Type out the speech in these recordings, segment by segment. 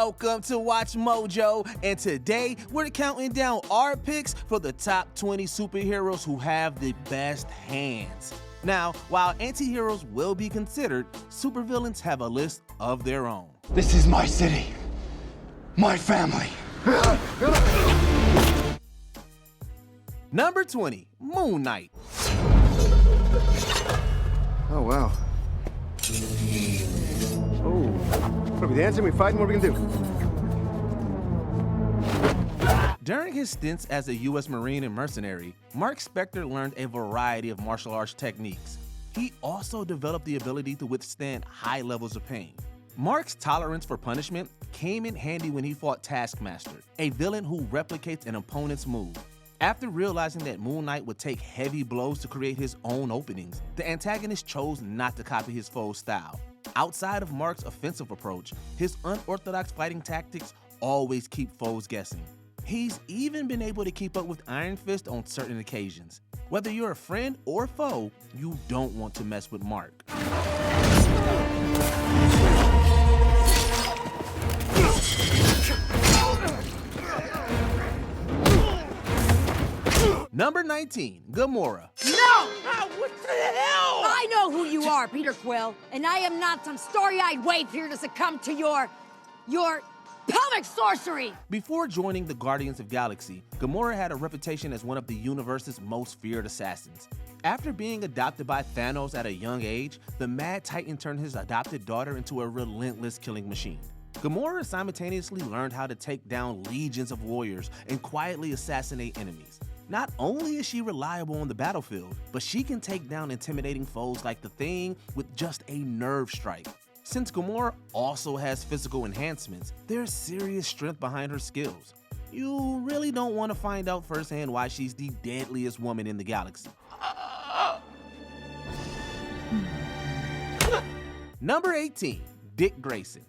Welcome to Watch Mojo, and today we're counting down our picks for the top 20 superheroes who have the best hands. Now, while anti-heroes will be considered, supervillains have a list of their own. This is my city, my family. Number 20, Moon Knight. Oh, wow. Oh, what are we dancing? We fighting? What are we gonna do? During his stints as a U.S. Marine and mercenary, Mark Spector learned a variety of martial arts techniques. He also developed the ability to withstand high levels of pain. Mark's tolerance for punishment came in handy when he fought Taskmaster, a villain who replicates an opponent's move. After realizing that Moon Knight would take heavy blows to create his own openings, the antagonist chose not to copy his foe's style. Outside of Mark's offensive approach, his unorthodox fighting tactics always keep foes guessing. He's even been able to keep up with Iron Fist on certain occasions. Whether you're a friend or foe, you don't want to mess with Mark. Number 19, Gamora. No! What the hell? I know who you are, Peter Quill, and I am not some starry-eyed waif here to succumb to your pelvic sorcery! Before joining the Guardians of Galaxy, Gamora had a reputation as one of the universe's most feared assassins. After being adopted by Thanos at a young age, the Mad Titan turned his adopted daughter into a relentless killing machine. Gamora simultaneously learned how to take down legions of warriors and quietly assassinate enemies. Not only is she reliable on the battlefield, but she can take down intimidating foes like the Thing with just a nerve strike. Since Gamora also has physical enhancements, there's serious strength behind her skills. You really don't want to find out firsthand why she's the deadliest woman in the galaxy. Number 18, Dick Grayson.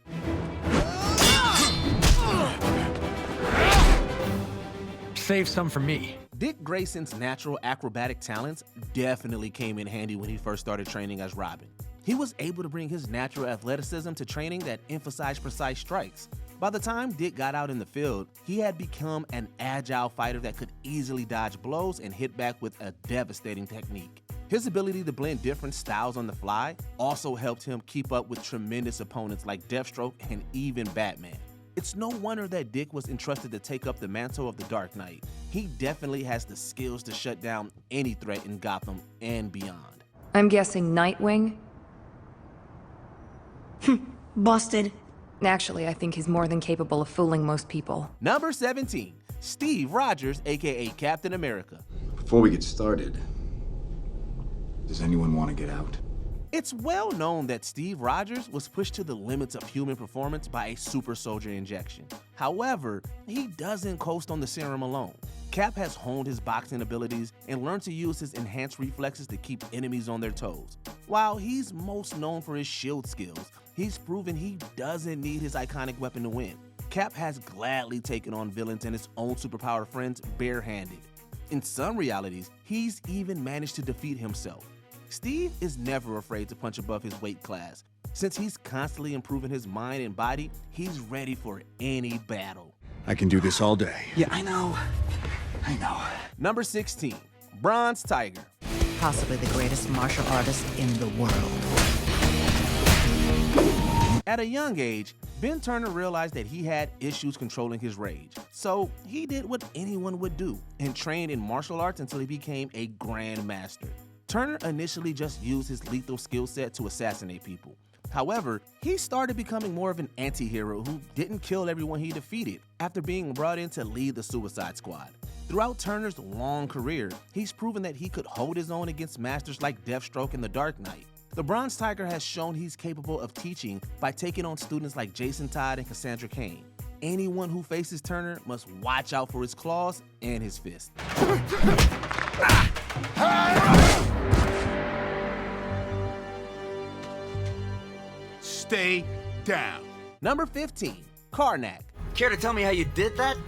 Save some for me. Dick Grayson's natural acrobatic talents definitely came in handy when he first started training as Robin. He was able to bring his natural athleticism to training that emphasized precise strikes. By the time Dick got out in the field, he had become an agile fighter that could easily dodge blows and hit back with a devastating technique. His ability to blend different styles on the fly also helped him keep up with tremendous opponents like Deathstroke and even Batman. It's no wonder that Dick was entrusted to take up the mantle of the Dark Knight. He definitely has the skills to shut down any threat in Gotham and beyond. I'm guessing Nightwing? Busted. Actually, I think he's more than capable of fooling most people. Number 17, Steve Rogers, aka Captain America. Before we get started, does anyone want to get out? It's well known that Steve Rogers was pushed to the limits of human performance by a super soldier injection. However, he doesn't coast on the serum alone. Cap has honed his boxing abilities and learned to use his enhanced reflexes to keep enemies on their toes. While he's most known for his shield skills, he's proven he doesn't need his iconic weapon to win. Cap has gladly taken on villains and his own superpowered friends barehanded. In some realities, he's even managed to defeat himself. Steve is never afraid to punch above his weight class. Since he's constantly improving his mind and body, he's ready for any battle. I can do this all day. Yeah, I know. Number 16, Bronze Tiger. Possibly the greatest martial artist in the world. At a young age, Ben Turner realized that he had issues controlling his rage. So he did what anyone would do and trained in martial arts until he became a grandmaster. Turner initially just used his lethal skill set to assassinate people. However, he started becoming more of an anti-hero who didn't kill everyone he defeated after being brought in to lead the Suicide Squad. Throughout Turner's long career, he's proven that he could hold his own against masters like Deathstroke and the Dark Knight. The Bronze Tiger has shown he's capable of teaching by taking on students like Jason Todd and Cassandra Cain. Anyone who faces Turner must watch out for his claws and his fists. Stay down. Number 15, Karnak. Care to tell me how you did that?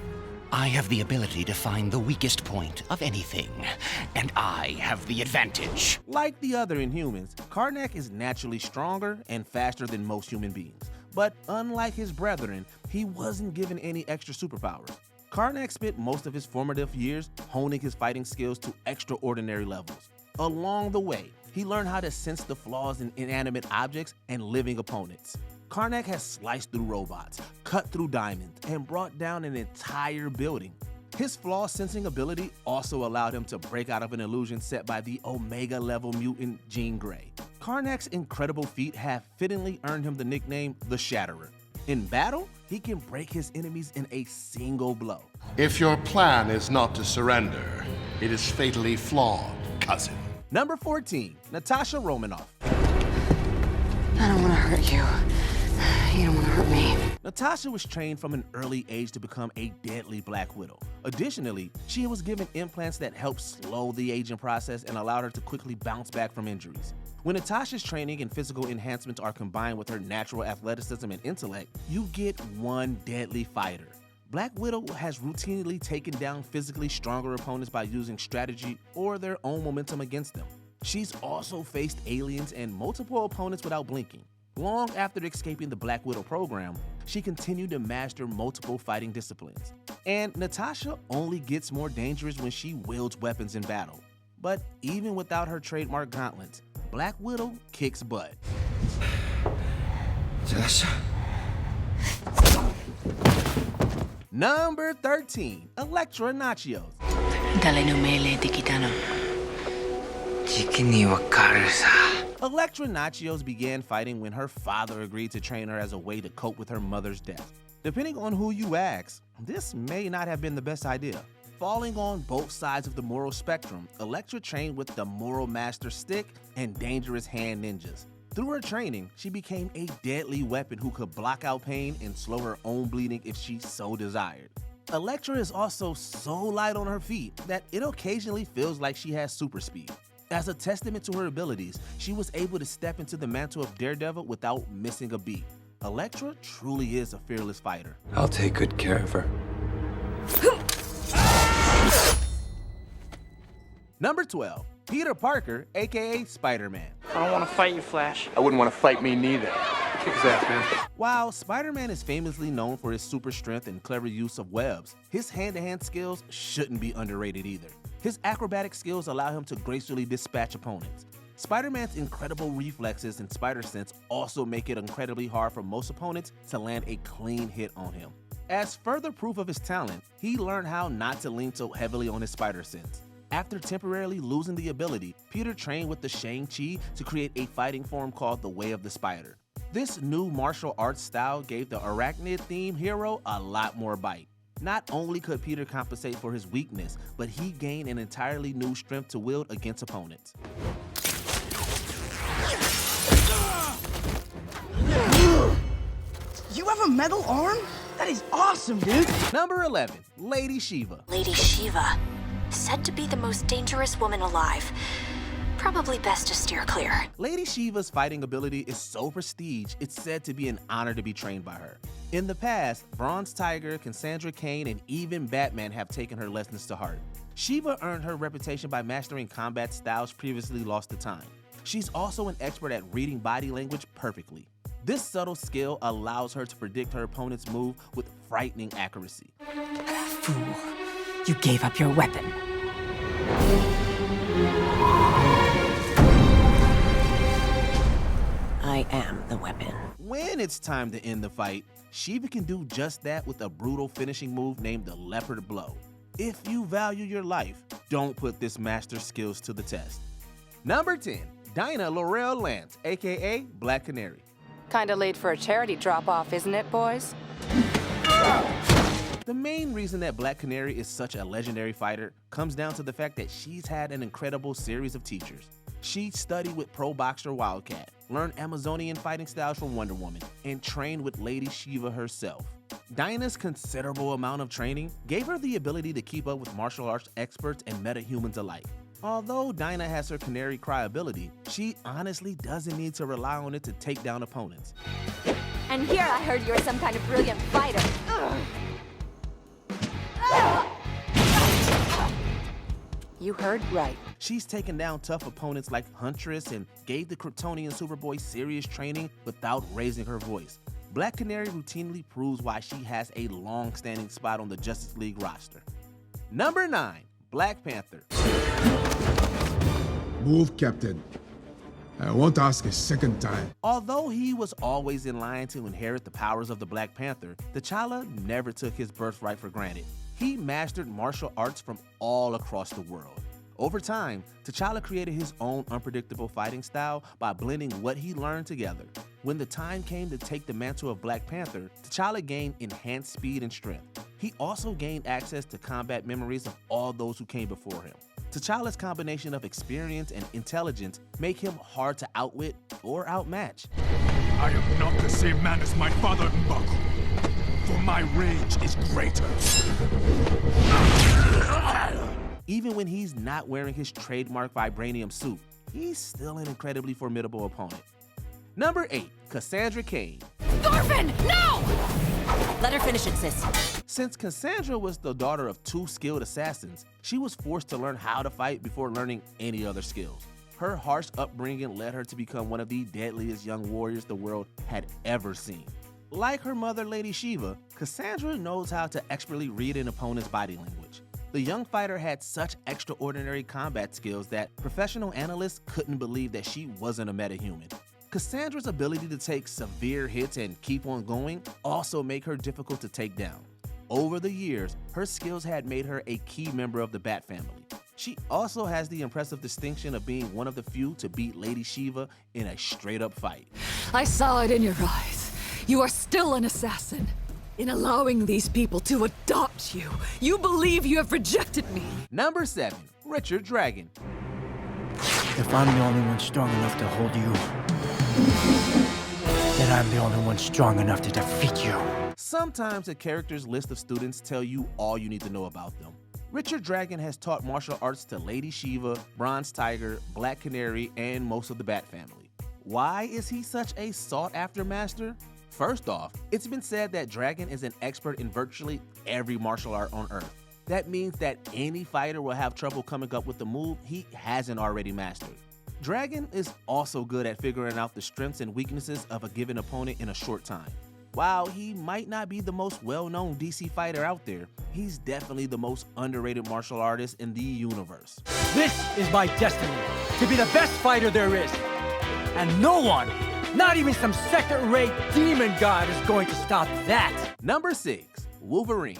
I have the ability to find the weakest point of anything, and I have the advantage. Like the other Inhumans, Karnak is naturally stronger and faster than most human beings. But unlike his brethren, he wasn't given any extra superpowers. Karnak spent most of his formative years honing his fighting skills to extraordinary levels. Along the way, he learned how to sense the flaws in inanimate objects and living opponents. Karnak has sliced through robots, cut through diamonds, and brought down an entire building. His flaw sensing ability also allowed him to break out of an illusion set by the Omega-level mutant Jean Grey. Karnak's incredible feat have fittingly earned him the nickname the Shatterer. In battle, he can break his enemies in a single blow. If your plan is not to surrender, it is fatally flawed, cousin. Number 14, Natasha Romanoff. I don't want to hurt you. You don't want to hurt me. Natasha was trained from an early age to become a deadly Black Widow. Additionally, she was given implants that helped slow the aging process and allowed her to quickly bounce back from injuries. When Natasha's training and physical enhancements are combined with her natural athleticism and intellect, you get one deadly fighter. Black Widow has routinely taken down physically stronger opponents by using strategy or their own momentum against them. She's also faced aliens and multiple opponents without blinking. Long after escaping the Black Widow program, she continued to master multiple fighting disciplines. And Natasha only gets more dangerous when she wields weapons in battle. But even without her trademark gauntlets, Black Widow kicks butt. Number 13, Elektra Nachios. Elektra Nachios began fighting when her father agreed to train her as a way to cope with her mother's death. Depending on who you ask, this may not have been the best idea. Falling on both sides of the moral spectrum, Elektra trained with the Moral Master Stick and Dangerous Hand Ninjas. Through her training, she became a deadly weapon who could block out pain and slow her own bleeding if she so desired. Elektra is also so light on her feet that it occasionally feels like she has super speed. As a testament to her abilities, she was able to step into the mantle of Daredevil without missing a beat. Elektra truly is a fearless fighter. I'll take good care of her. Number 12, Peter Parker, aka Spider-Man. I don't want to fight you, Flash. I wouldn't want to fight me neither. Kick his ass, man. While Spider-Man is famously known for his super strength and clever use of webs, his hand-to-hand skills shouldn't be underrated either. His acrobatic skills allow him to gracefully dispatch opponents. Spider-Man's incredible reflexes and spider sense also make it incredibly hard for most opponents to land a clean hit on him. As further proof of his talent, he learned how not to lean so heavily on his spider sense. After temporarily losing the ability, Peter trained with the Shang-Chi to create a fighting form called the Way of the Spider. This new martial arts style gave the arachnid-themed hero a lot more bite. Not only could Peter compensate for his weakness, but he gained an entirely new strength to wield against opponents. You have a metal arm? That is awesome, dude. Number 11, Lady Shiva. Lady Shiva, said to be the most dangerous woman alive. Probably best to steer clear. Lady Shiva's fighting ability is so prestige, it's said to be an honor to be trained by her. In the past, Bronze Tiger, Cassandra Cain, and even Batman have taken her lessons to heart. Shiva earned her reputation by mastering combat styles previously lost to time. She's also an expert at reading body language perfectly. This subtle skill allows her to predict her opponent's move with frightening accuracy. Fool, you gave up your weapon. I am the weapon. When it's time to end the fight, Shiva can do just that with a brutal finishing move named the Leopard Blow. If you value your life, don't put this master's skills to the test. Number 10, Dinah Laurel Lance, aka Black Canary. Kinda late for a charity drop-off, isn't it, boys? The main reason that Black Canary is such a legendary fighter comes down to the fact that she's had an incredible series of teachers. She studied with pro boxer Wildcat, learned Amazonian fighting styles from Wonder Woman, and trained with Lady Shiva herself. Dinah's considerable amount of training gave her the ability to keep up with martial arts experts and metahumans alike. Although Dinah has her Canary Cry ability, she honestly doesn't need to rely on it to take down opponents. And here I heard you were some kind of brilliant fighter. You heard right. She's taken down tough opponents like Huntress and gave the Kryptonian Superboy serious training without raising her voice. Black Canary routinely proves why she has a long-standing spot on the Justice League roster. Number 9, Black Panther. Move, Captain. I won't ask a second time. Although he was always in line to inherit the powers of the Black Panther, T'Challa never took his birthright for granted. He mastered martial arts from all across the world. Over time, T'Challa created his own unpredictable fighting style by blending what he learned together. When the time came to take the mantle of Black Panther, T'Challa gained enhanced speed and strength. He also gained access to combat memories of all those who came before him. T'Challa's combination of experience and intelligence make him hard to outwit or outmatch. I am not the same man as my father, M'Baku, for my rage is greater. Even when he's not wearing his trademark vibranium suit, he's still an incredibly formidable opponent. Number 8, Cassandra Cain. Thorfinn, no! Let her finish it, sis. Since Cassandra was the daughter of 2 skilled assassins, she was forced to learn how to fight before learning any other skills. Her harsh upbringing led her to become one of the deadliest young warriors the world had ever seen. Like her mother, Lady Shiva, Cassandra knows how to expertly read an opponent's body language. The young fighter had such extraordinary combat skills that professional analysts couldn't believe that she wasn't a metahuman. Cassandra's ability to take severe hits and keep on going also make her difficult to take down. Over the years, her skills had made her a key member of the Bat family. She also has the impressive distinction of being one of the few to beat Lady Shiva in a straight-up fight. I saw it in your eyes. You are still an assassin. In allowing these people to adopt you, you believe you have rejected me. Number 7, Richard Dragon. If I'm the only one strong enough to hold you, then I'm the only one strong enough to defeat you. Sometimes a character's list of students tell you all you need to know about them. Richard Dragon has taught martial arts to Lady Shiva, Bronze Tiger, Black Canary, and most of the Bat family. Why is he such a sought-after master? First off, it's been said that Dragon is an expert in virtually every martial art on Earth. That means that any fighter will have trouble coming up with a move he hasn't already mastered. Dragon is also good at figuring out the strengths and weaknesses of a given opponent in a short time. While he might not be the most well-known DC fighter out there, he's definitely the most underrated martial artist in the universe. This is my destiny, to be the best fighter there is. And no one, not even some second-rate demon god, is going to stop that. Number 6, Wolverine.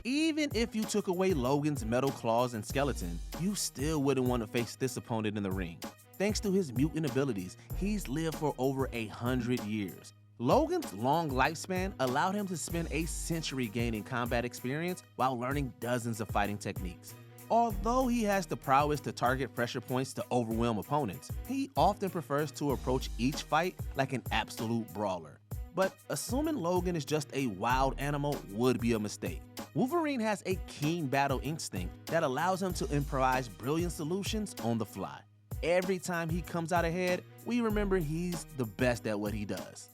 Even if you took away Logan's metal claws and skeleton, you still wouldn't want to face this opponent in the ring. Thanks to his mutant abilities, he's lived for over 100 years. Logan's long lifespan allowed him to spend a century gaining combat experience while learning dozens of fighting techniques. Although he has the prowess to target pressure points to overwhelm opponents, he often prefers to approach each fight like an absolute brawler. But assuming Logan is just a wild animal would be a mistake. Wolverine has a keen battle instinct that allows him to improvise brilliant solutions on the fly. Every time he comes out ahead, we remember he's the best at what he does.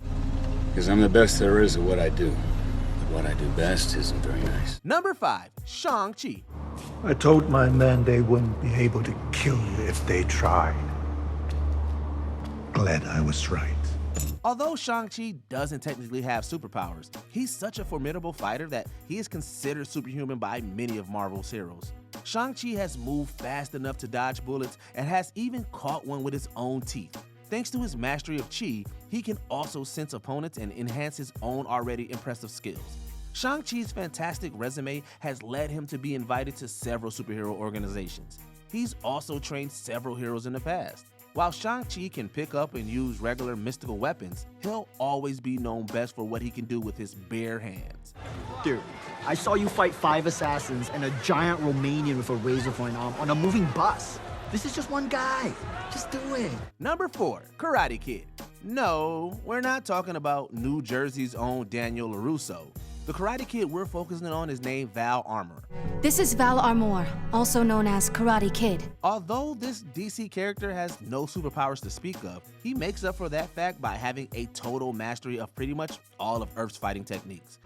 Because I'm the best there is at what I do. But what I do best isn't very nice. Number 5, Shang-Chi. I told my men they wouldn't be able to kill you if they tried. Glad I was right. Although Shang-Chi doesn't technically have superpowers, he's such a formidable fighter that he is considered superhuman by many of Marvel's heroes. Shang-Chi has moved fast enough to dodge bullets and has even caught one with his own teeth. Thanks to his mastery of Chi, he can also sense opponents and enhance his own already impressive skills. Shang-Chi's fantastic resume has led him to be invited to several superhero organizations. He's also trained several heroes in the past. While Shang-Chi can pick up and use regular mystical weapons, he'll always be known best for what he can do with his bare hands. Dude, I saw you fight 5 assassins and a giant Romanian with a razor point arm on a moving bus. This is just one guy. Just do it. Number 4, Karate Kid. No, we're not talking about New Jersey's own Daniel LaRusso. The Karate Kid we're focusing on is named Val Armour. This is Val Armour, also known as Karate Kid. Although this DC character has no superpowers to speak of, he makes up for that fact by having a total mastery of pretty much all of Earth's fighting techniques.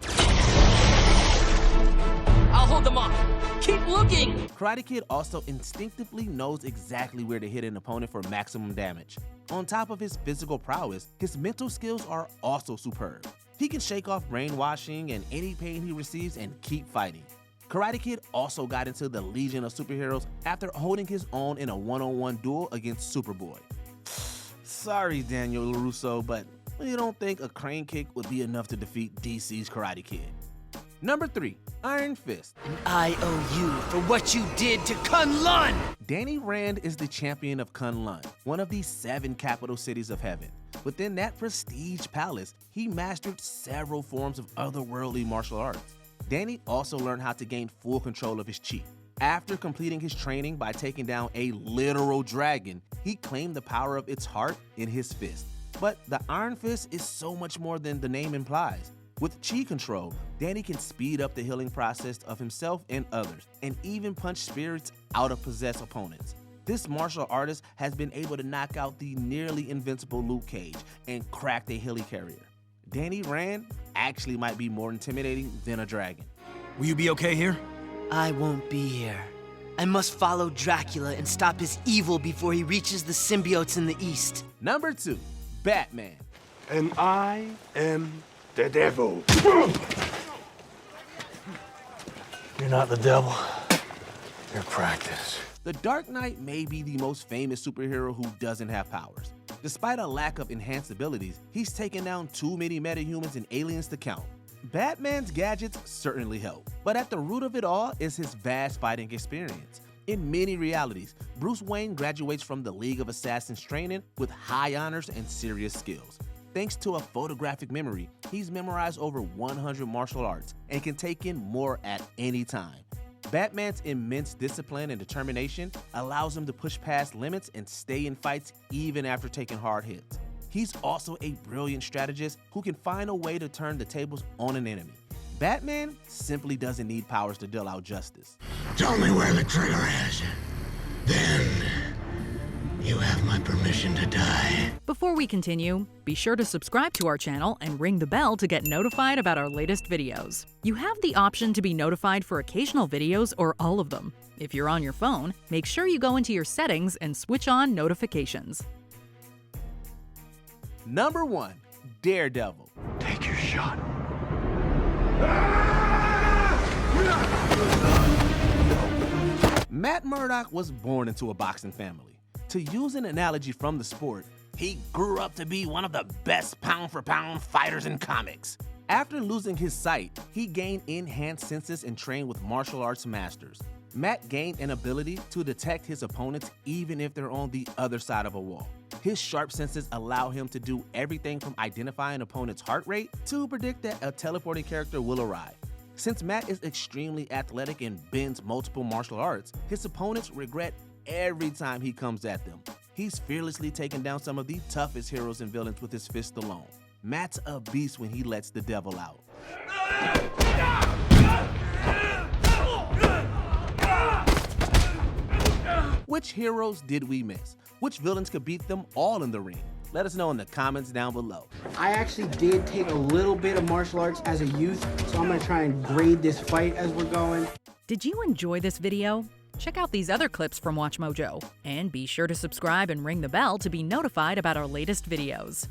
I'll hold them off. Keep looking! joking! Karate Kid also instinctively knows exactly where to hit an opponent for maximum damage. On top of his physical prowess, his mental skills are also superb. He can shake off brainwashing and any pain he receives and keep fighting. Karate Kid also got into the Legion of Superheroes after holding his own in a one-on-one duel against Superboy. Sorry, Daniel LaRusso, but you don't think a crane kick would be enough to defeat DC's Karate Kid. Number 3, Iron Fist. And I owe you for what you did to Kunlun! Danny Rand is the champion of Kunlun, one of the 7 capital cities of heaven. Within that prestige palace, he mastered several forms of otherworldly martial arts. Danny also learned how to gain full control of his chi. After completing his training by taking down a literal dragon, he claimed the power of its heart in his fist. But the Iron Fist is so much more than the name implies. With chi control, Danny can speed up the healing process of himself and others, and even punch spirits out of possessed opponents. This martial artist has been able to knock out the nearly invincible Luke Cage and crack a helicarrier. Danny Rand actually might be more intimidating than a dragon. Will you be okay here? I won't be here. I must follow Dracula and stop his evil before he reaches the symbiotes in the east. Number 2, Batman. And I am the devil. You're not the devil. You're practice. The Dark Knight may be the most famous superhero who doesn't have powers. Despite a lack of enhanced abilities, he's taken down too many metahumans and aliens to count. Batman's gadgets certainly help, but at the root of it all is his vast fighting experience. In many realities, Bruce Wayne graduates from the League of Assassins training with high honors and serious skills. Thanks to a photographic memory, he's memorized over 100 martial arts and can take in more at any time. Batman's immense discipline and determination allows him to push past limits and stay in fights even after taking hard hits. He's also a brilliant strategist who can find a way to turn the tables on an enemy. Batman simply doesn't need powers to deal out justice. Tell me where the trigger is. Then you have my permission to die. Before we continue, be sure to subscribe to our channel and ring the bell to get notified about our latest videos. You have the option to be notified for occasional videos or all of them. If you're on your phone, make sure you go into your settings and switch on notifications. Number 1, Daredevil. Take your shot. Matt Murdock was born into a boxing family. To use an analogy from the sport, he grew up to be one of the best pound-for-pound fighters in comics. After losing his sight, he gained enhanced senses and trained with martial arts masters. Matt gained an ability to detect his opponents even if they're on the other side of a wall. His sharp senses allow him to do everything from identify an opponent's heart rate to predict that a teleporting character will arrive. Since Matt is extremely athletic and bends multiple martial arts, his opponents regret every time he comes at them. He's fearlessly taken down some of the toughest heroes and villains with his fist alone. Matt's a beast when he lets the devil out. Which heroes did we miss? Which villains could beat them all in the ring? Let us know in the comments down below. I actually did take a little bit of martial arts as a youth, so I'm gonna try and grade this fight as we're going. Did you enjoy this video? Check out these other clips from WatchMojo, and be sure to subscribe and ring the bell to be notified about our latest videos.